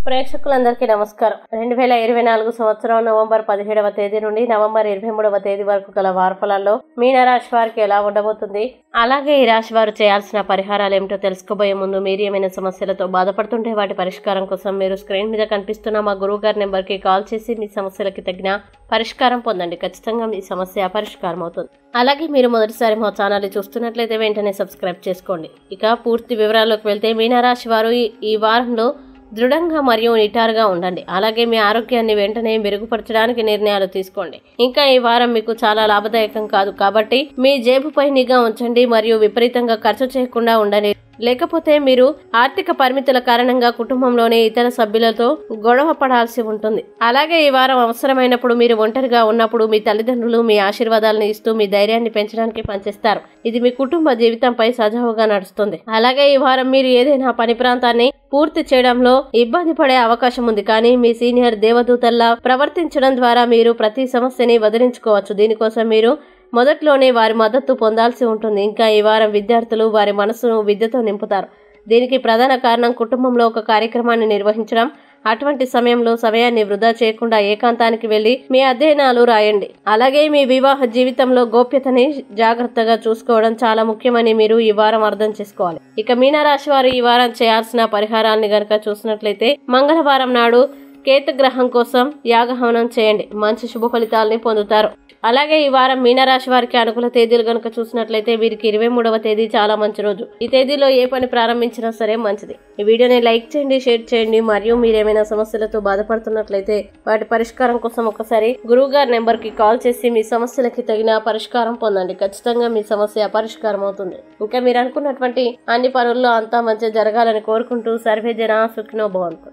ప్రేక్షకులందరికీ నమస్కారం. 2024 సంవత్సరం నవంబర్ 17వ తేదీ నుండి నవంబర్ 23వ తేదీ వరకు గల వారఫలాల్లో మీనరాశి వారికి ఎలా ఉండబోతుంది, అలాగే ఈ రాశి వారు చేయాల్సిన పరిహారాలు ఏమిటో తెలుసుకోబోయే ముందు మీరు ఏమైనా సమస్యలతో బాధపడుతుంటే వాటి పరిష్కారం కోసం మీరు స్క్రీన్ మీద కనిపిస్తున్న మా గురువుగారి నెంబర్కి కాల్ చేసి మీ సమస్యలకి తగిన పరిష్కారం పొందండి. ఖచ్చితంగా మీ సమస్య పరిష్కారం అవుతుంది. అలాగే మీరు మొదటిసారి మా ఛానల్ చూస్తున్నట్లయితే వెంటనే సబ్స్క్రైబ్ చేసుకోండి. ఇక పూర్తి వివరాల్లోకి వెళ్తే మీనరాశి వారు ఈ వారంలో దృఢంగా మరియు నిటారుగా ఉండండి. అలాగే మీ ఆరోగ్యాన్ని వెంటనే మెరుగుపరచడానికి నిర్ణయాలు తీసుకోండి. ఇంకా ఈ వారం మీకు చాలా లాభదాయకం కాదు కాబట్టి మీ జేబుపై నిఘా ఉంచండి మరియు విపరీతంగా ఖర్చు చేయకుండా ఉండండి. లేకపోతే మీరు ఆర్థిక పరిమితుల కారణంగా కుటుంబంలోని ఇతర సభ్యులతో గొడవ పడాల్సి ఉంటుంది. అలాగే ఈ వారం అవసరమైనప్పుడు మీరు ఒంటరిగా ఉన్నప్పుడు మీ తల్లిదండ్రులు మీ ఆశీర్వాదాలను ఇస్తూ మీ ధైర్యాన్ని పెంచడానికి పనిచేస్తారు. ఇది మీ కుటుంబ జీవితంపై సజావుగా నడుస్తుంది. అలాగే ఈ వారం మీరు ఏదైనా పని ప్రాంతాన్ని పూర్తి చేయడంలో ఇబ్బంది పడే అవకాశం ఉంది. కానీ మీ సీనియర్ దేవదూతల్లా ప్రవర్తించడం ద్వారా మీరు ప్రతి సమస్యని వదిలించుకోవచ్చు. దీనికోసం మీరు మొదట్లోనే వారి మద్దతు పొందాల్సి ఉంటుంది. ఇంకా ఈ వారం విద్యార్థులు వారి మనసును విద్యతో నింపుతారు. దీనికి ప్రధాన కారణం కుటుంబంలో ఒక కార్యక్రమాన్ని నిర్వహించడం. అటువంటి సమయంలో సమయాన్ని వృధా చేయకుండా ఏకాంతానికి వెళ్లి మీ అధ్యయనాలు రాయండి. అలాగే మీ వివాహ జీవితంలో గోప్యతని జాగ్రత్తగా చూసుకోవడం చాలా ముఖ్యమని మీరు ఈ వారం అర్థం చేసుకోవాలి. ఇక మీనరాశి వారు ఈ వారం చేయాల్సిన పరిహారాన్ని గనక చూసినట్లయితే మంగళవారం నాడు కేతుగ్రహం కోసం యాగహవనం చేయండి. మంచి శుభ ఫలితాలని పొందుతారు. అలాగే ఈ వారం మీనరాశి వారికి అనుకూల తేదీలు గనుక చూసినట్లయితే వీరికి 23వ తేదీ చాలా మంచి రోజు. ఈ తేదీలో ఏ పని ప్రారంభించినా సరే మంచిది. ఈ వీడియోని లైక్ చేయండి, షేర్ చేయండి మరియు మీరేమైనా సమస్యలతో బాధపడుతున్నట్లయితే వాటి పరిష్కారం కోసం ఒకసారి గురువుగారి నెంబర్కి కాల్ చేసి మీ సమస్యలకి తగిన పరిష్కారం పొందండి. ఖచ్చితంగా మీ సమస్య పరిష్కారం అవుతుంది. ఇంకా మీరు అనుకున్నటువంటి అన్ని పనుల్లో అంతా మంచి జరగాలని కోరుకుంటూ సర్వే జన సుఖినో భవంతు.